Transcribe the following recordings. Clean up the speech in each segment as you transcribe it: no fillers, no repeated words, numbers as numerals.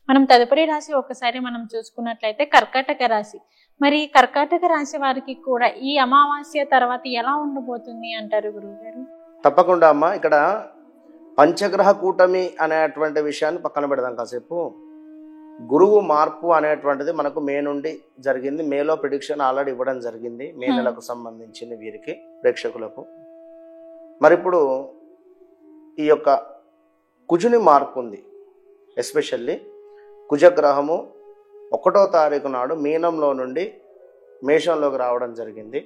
మనం తదుపరి రాశి ఒకసారి మనం చూసుకున్నట్లయితే కర్కాటక రాశి. మరి కర్కాటక రాశి వారికి కూడా ఈ అమావాస్య తర్వాత ఎలా ఉండబోతుంది అంటారు గురువుగారు? తప్పకుండా అమ్మా, ఇక్కడ పంచగ్రహ కూటమి అనేటువంటి విషయాన్ని పక్కన పెడదాం కాసేపు. గురువు మార్పు అనేటువంటిది మనకు మే నుండి జరిగింది. మేలో ప్రిడిక్షన్ ఆల్రెడీ ఇవ్వడం జరిగింది, మే నెలకు సంబంధించింది వీరికి ప్రేక్షకులకు. మరి ఇప్పుడు ఈ యొక్క కుజుని మార్పు ఉంది. ఎస్పెషల్లీ కుజగ్రహము 1వ తారీఖు నాడు మీనంలో నుండి మేషంలోకి రావడం జరిగింది.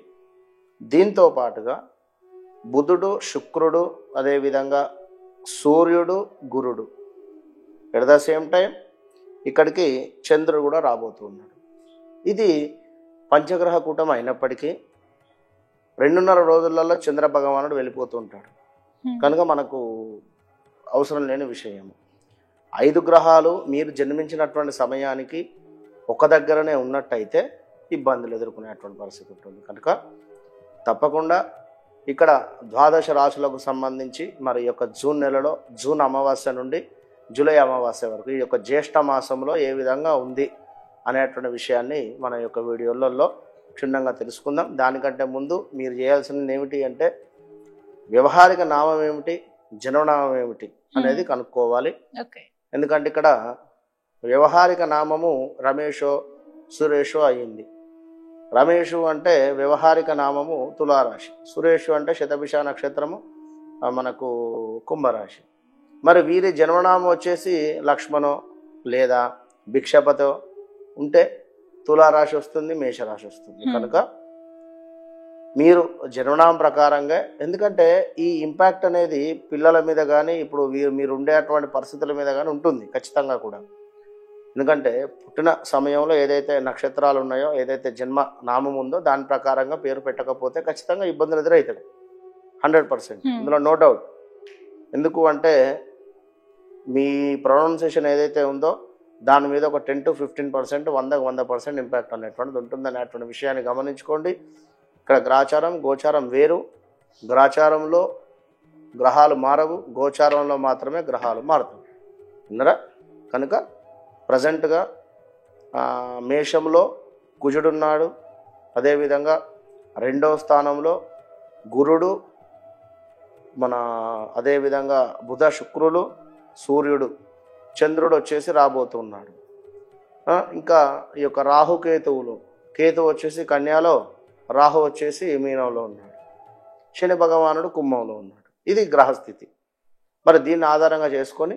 దీంతో పాటుగా బుధుడు, శుక్రుడు, అదేవిధంగా సూర్యుడు, గురుడు ఎట్ ద సేమ్ టైం ఇక్కడికి చంద్రుడు కూడా రాబోతున్నాడు. ఇది పంచగ్రహ కూటమి అయినప్పటికీ 2.5 రోజులలో చంద్ర భగవానుడు వెళ్ళిపోతూ ఉంటాడు కనుక మనకు అవసరం లేని విషయం. 5 గ్రహాలు మీరు జన్మించినటువంటి సమయానికి ఒక దగ్గరనే ఉన్నట్టయితే ఇబ్బందులు ఎదుర్కొనేటువంటి పరిస్థితి ఉంటుంది. కనుక తప్పకుండా ఇక్కడ ద్వాదశ రాశులకు సంబంధించి మరి యొక్క జూన్ నెలలో, జూన్ అమావాస్య నుండి జూలై అమావాస్య వరకు ఈ యొక్క జ్యేష్ఠ మాసంలో ఏ విధంగా ఉంది అనేటువంటి విషయాన్ని మన యొక్క వీడియోలలో క్షుణ్ణంగా తెలుసుకుందాం. దానికంటే ముందు మీరు చేయాల్సింది ఏమిటి అంటే వ్యవహారిక నామం ఏమిటి, జన్మనామం ఏమిటి అనేది కనుక్కోవాలి. ఎందుకంటే ఇక్కడ వ్యవహారిక నామము రమేషో, సురేషో అయ్యింది. రమేషు అంటే వ్యవహారిక నామము తులారాశి, సురేషు అంటే శతభిష నక్షత్రము మనకు కుంభరాశి. మరి వీరి జన్మనామం వచ్చేసి లక్ష్మణో లేదా భిక్షపతో ఉంటే తులారాశి వస్తుంది, మేషరాశి వస్తుంది. కనుక మీరు జన్మనామం ప్రకారంగా, ఎందుకంటే ఈ ఇంపాక్ట్ అనేది పిల్లల మీద కానీ ఇప్పుడు మీరు ఉండేటువంటి పరిస్థితుల మీద కానీ ఉంటుంది ఖచ్చితంగా కూడా. ఎందుకంటే పుట్టిన సమయంలో ఏదైతే నక్షత్రాలు ఉన్నాయో, ఏదైతే జన్మ నామం ఉందో దాని ప్రకారంగా పేరు పెట్టకపోతే ఖచ్చితంగా ఇబ్బందులు ఎదురవుతాయి 100%. ఇందులో నో డౌట్. ఎందుకు అంటే మీ ప్రొనౌన్సియేషన్ ఏదైతే ఉందో దాని మీద ఒక 10 to 15%, 100% ఇంపాక్ట్ అనేటువంటిది ఉంటుంది అనేటువంటి విషయాన్ని గమనించుకోండి. ఇక్కడ గ్రాచారం గోచారం వేరు. గ్రాచారంలో గ్రహాలు మారవు, గోచారంలో మాత్రమే గ్రహాలు మారుతాయి విన్నరా. కనుక ప్రజెంట్గా మేషంలో కుజుడున్నాడు, అదేవిధంగా 2వ స్థానంలో గురుడు, మన అదేవిధంగా బుధ, శుక్రులు, సూర్యుడు, చంద్రుడు వచ్చేసి రాబోతున్నాడు. ఇంకా ఈ యొక్క రాహుకేతువులు, కేతువు వచ్చేసి కన్యాలో, రాహు వచ్చేసి మీనంలో ఉన్నాడు, శని భగవానుడు కుంభంలో ఉన్నాడు. ఇది గ్రహస్థితి. మరి దీన్ని ఆధారంగా చేసుకొని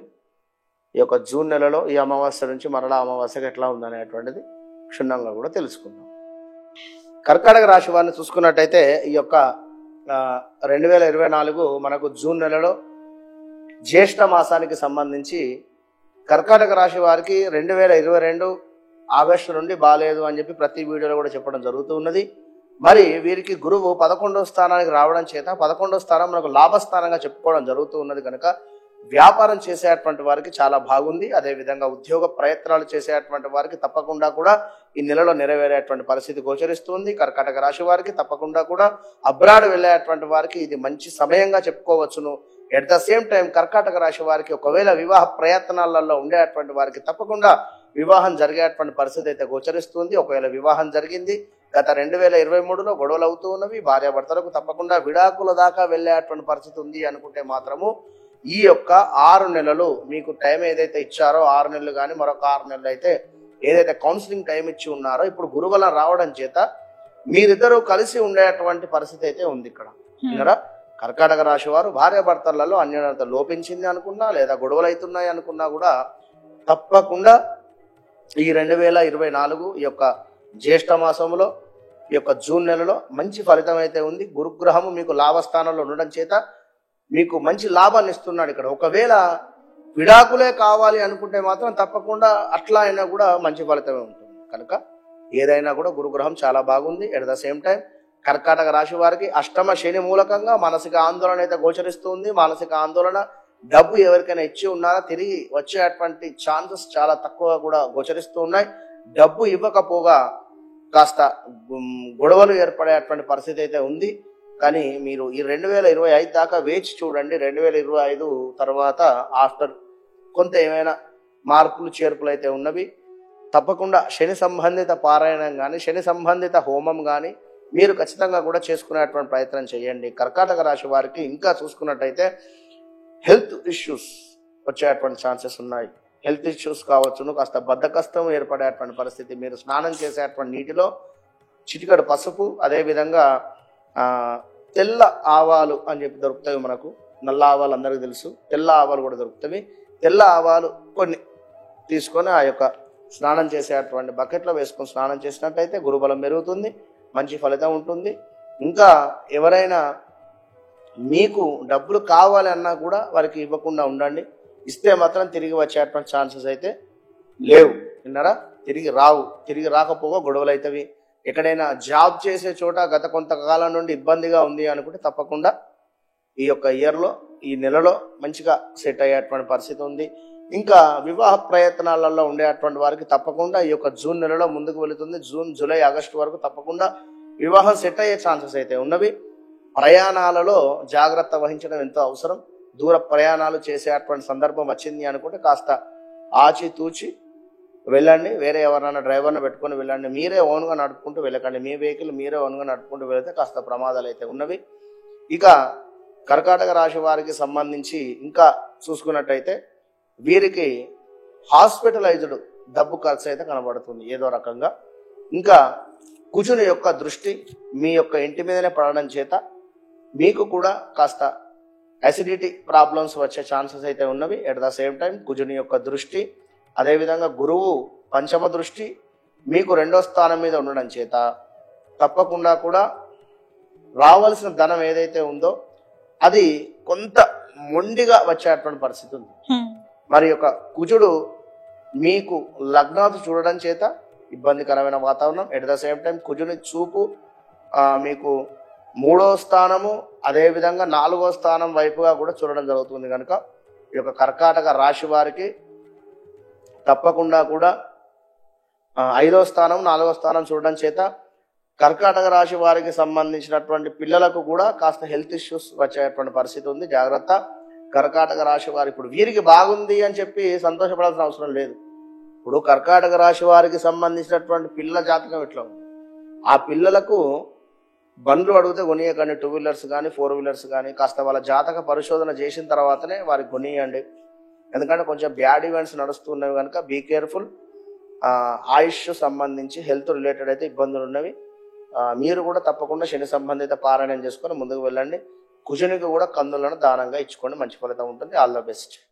ఈ యొక్క జూన్ నెలలో ఈ అమావాస్య నుంచి మరలా అమావాస్యకి ఎట్లా ఉందనేటువంటిది క్షుణ్ణంగా కూడా తెలుసుకుందాం. కర్కాటక రాశి వారిని చూసుకున్నట్టయితే ఈ యొక్క 2024 మనకు జూన్ నెలలో జ్యేష్ఠ మాసానికి సంబంధించి కర్కాటక రాశి వారికి 2022 ఆగస్టు నుండి బాగాలేదు అని చెప్పి ప్రతి వీడియోలో కూడా చెప్పడం జరుగుతూ ఉన్నది. మరి వీరికి గురువు 11వ స్థానానికి రావడం చేత 11వ స్థానం మనకు లాభస్థానంగా చెప్పుకోవడం జరుగుతూ ఉన్నది. కనుక వ్యాపారం చేసేటువంటి వారికి చాలా బాగుంది. అదేవిధంగా ఉద్యోగ ప్రయత్నాలు చేసేటువంటి వారికి తప్పకుండా కూడా ఈ నెలలో నెరవేరేటువంటి పరిస్థితి గోచరిస్తుంది. కర్కాటక రాశి వారికి తప్పకుండా కూడా అబ్రాడ్ వెళ్ళేటువంటి వారికి ఇది మంచి సమయంగా చెప్పుకోవచ్చును. ఎట్ ద సేమ్ టైం కర్కాటక రాశి వారికి ఒకవేళ వివాహ ప్రయత్నాలలో ఉండేటువంటి వారికి తప్పకుండా వివాహం జరిగేటువంటి పరిస్థితి అయితే గోచరిస్తుంది. ఒకవేళ వివాహం జరిగింది గత 2023లో గొడవలు అవుతూ ఉన్నవి, భార్యాభర్తలకు తప్పకుండా విడాకుల దాకా వెళ్ళేటువంటి పరిస్థితి ఉంది అనుకుంటే మాత్రము ఈ యొక్క 6 నెలలు మీకు టైం ఏదైతే ఇచ్చారో 6 నెలలు కానీ మరొక 6 నెలలు అయితే ఏదైతే కౌన్సిలింగ్ టైం ఇచ్చి ఉన్నారో ఇప్పుడు గురువుల రావడం చేత మీరిద్దరూ కలిసి ఉండేటువంటి పరిస్థితి అయితే ఉంది ఇక్కడ. ఇలా కర్కాటక రాశి వారు భార్యాభర్తలలో అన్యోన్యత లోపించింది అనుకున్నా లేదా గొడవలు అవుతున్నాయి అనుకున్నా కూడా తప్పకుండా ఈ 2024 ఈ యొక్క జ్యేష్ఠ మాసంలో ఈ యొక్క జూన్ నెలలో మంచి ఫలితం అయితే ఉంది. గురుగ్రహము మీకు లాభస్థానంలో ఉండడం చేత మీకు మంచి లాభాన్ని ఇస్తున్నాడు. ఇక్కడ ఒకవేళ విడాకులే కావాలి అనుకుంటే మాత్రం తప్పకుండా అట్లా అయినా కూడా మంచి ఫలితమే ఉంటుంది. కనుక ఏదైనా కూడా గురుగ్రహం చాలా బాగుంది. ఎట్ ద సేమ్ టైం కర్కాటక రాశి వారికి అష్టమ శని మూలకంగా మానసిక ఆందోళన అయితే గోచరిస్తుంది. మానసిక ఆందోళన, డబ్బు ఎవరికైనా ఇచ్చి ఉన్నారా తిరిగి వచ్చేటువంటి ఛాన్సెస్ చాలా తక్కువగా కూడా గోచరిస్తూ ఉన్నాయి. డబ్బు ఇవ్వకపోగా కాస్త గొడవలు ఏర్పడేటువంటి పరిస్థితి అయితే ఉంది. కానీ మీరు ఈ 2025 దాకా వేచి చూడండి. 2025 తర్వాత ఆఫ్టర్ కొంత ఏమైనా మార్పులు చేర్పులు అయితే ఉన్నవి. తప్పకుండా శని సంబంధిత పారాయణం కానీ శని సంబంధిత హోమం కానీ మీరు ఖచ్చితంగా కూడా చేసుకునేటువంటి ప్రయత్నం చేయండి. కర్కాటక రాశి వారికి ఇంకా చూసుకున్నట్టయితే హెల్త్ ఇష్యూస్ వచ్చేటువంటి ఛాన్సెస్ ఉన్నాయి. హెల్త్ ఇష్యూస్ కావచ్చును, కాస్త బద్ధకష్టం ఏర్పడేటువంటి పరిస్థితి. మీరు స్నానం చేసేటువంటి నీటిలో చిటికడు పసుపు, అదేవిధంగా తెల్ల ఆవాలు అని చెప్పి దొరుకుతాయి మనకు. నల్ల ఆవాలు అందరికీ తెలుసు, తెల్ల ఆవాలు కూడా దొరుకుతాయి. తెల్ల ఆవాలు కొన్ని తీసుకొని ఆ యొక్క స్నానం చేసేటువంటి బకెట్లో వేసుకొని స్నానం చేసినట్టయితే గురుబలం పెరుగుతుంది, మంచి ఫలితం ఉంటుంది. ఇంకా ఎవరైనా మీకు డబ్బులు కావాలి అన్నా కూడా వారికి ఇవ్వకుండా ఉండండి. ఇస్తే మాత్రం తిరిగి వచ్చేటువంటి ఛాన్సెస్ అయితే లేవు. విన్నారా? తిరిగి రావు. తిరిగి రాకపోగా గొడవలు అవుతాయి. ఎక్కడైనా జాబ్ చేసే చోట గత కొంతకాలం నుండి ఇబ్బందిగా ఉంది అనుకుంటే తప్పకుండా ఈ యొక్క ఇయర్లో, ఈ నెలలో మంచిగా సెట్ అయ్యేటువంటి పరిస్థితి ఉంది. ఇంకా వివాహ ప్రయత్నాలలో ఉండేటువంటి వారికి తప్పకుండా ఈ యొక్క జూన్ నెలలో ముందుకు వెళుతుంది. జూన్, జూలై, ఆగస్టు వరకు తప్పకుండా వివాహం సెట్ అయ్యే ఛాన్సెస్ అయితే ఉన్నవి. ప్రయాణాలలో జాగ్రత్త వహించడం ఎంతో అవసరం. దూర ప్రయాణాలు చేసేటువంటి సందర్భం వచ్చింది అనుకుంటే కాస్త ఆచితూచి వెళ్ళండి. వేరే ఎవరైనా డ్రైవర్ని పెట్టుకొని వెళ్ళండి. మీరే ఓన్గా నడుపుకుంటూ వెళ్ళకండి. మీ వెహికల్ మీరే ఓన్గా నడుపుకుంటూ వెళితే కాస్త ప్రమాదాలు అయితే ఉన్నవి. ఇక కర్కాటక రాశి వారికి సంబంధించి ఇంకా చూసుకున్నట్టయితే వీరికి హాస్పిటలైజ్డ్ డబ్బు ఖర్చు అయితే కనబడుతుంది ఏదో రకంగా. ఇంకా కుజుని యొక్క దృష్టి మీ యొక్క ఇంటి మీదనే పడడం చేత మీకు కూడా కాస్త అసిడిటీ ప్రాబ్లమ్స్ వచ్చే ఛాన్సెస్ అయితే ఉన్నవి. ఎట్ ద సేమ్ టైం కుజుని యొక్క దృష్టి, అదేవిధంగా గురువు పంచమ దృష్టి మీకు 2వ స్థానం మీద ఉండడం చేత తప్పకుండా కూడా రావాల్సిన ధనం ఏదైతే ఉందో అది కొంత మొండిగా వచ్చేటువంటి పరిస్థితి ఉంది. మరి యొక్క కుజుడు మీకు లగ్నాలు చూడడం చేత ఇబ్బందికరమైన వాతావరణం. ఎట్ ద సేమ్ టైం కుజుని చూపు మీకు 3వ స్థానము, అదేవిధంగా 4వ స్థానం వైపుగా కూడా చూడడం జరుగుతుంది. కనుక ఈ యొక్క కర్కాటక రాశి వారికి తప్పకుండా కూడా 5వ స్థానం, 4వ స్థానం చూడడం చేత కర్కాటక రాశి వారికి సంబంధించినటువంటి పిల్లలకు కూడా కాస్త హెల్త్ ఇష్యూస్ వచ్చేటువంటి పరిస్థితి ఉంది. జాగ్రత్త. కర్కాటక రాశి వారు ఇప్పుడు వీరికి బాగుంది అని చెప్పి సంతోషపడాల్సిన అవసరం లేదు. ఇప్పుడు కర్కాటక రాశి వారికి సంబంధించినటువంటి పిల్లల జాతకం ఎట్లా ఉంది, ఆ పిల్లలకు బండ్లు అడిగితే కొనియకండి. 2 వీలర్స్ కానీ 4 వీలర్స్ కానీ కాస్త వాళ్ళ జాతక పరిశోధన చేసిన తర్వాతనే వారికి కొనియండి. ఎందుకంటే కొంచెం బ్యాడ్ ఈవెంట్స్ నడుస్తున్నవి కనుక బీ కేర్ఫుల్. ఆయుష్ సంబంధించి హెల్త్ రిలేటెడ్ అయితే ఇబ్బందులు ఉన్నవి. మీరు కూడా తప్పకుండా శని సంబంధిత పారాయణం చేసుకొని ముందుకు వెళ్ళండి. కుజునికి కూడా కందులను దానంగా ఇచ్చుకోండి, మంచి ఫలితం ఉంటుంది. All the best.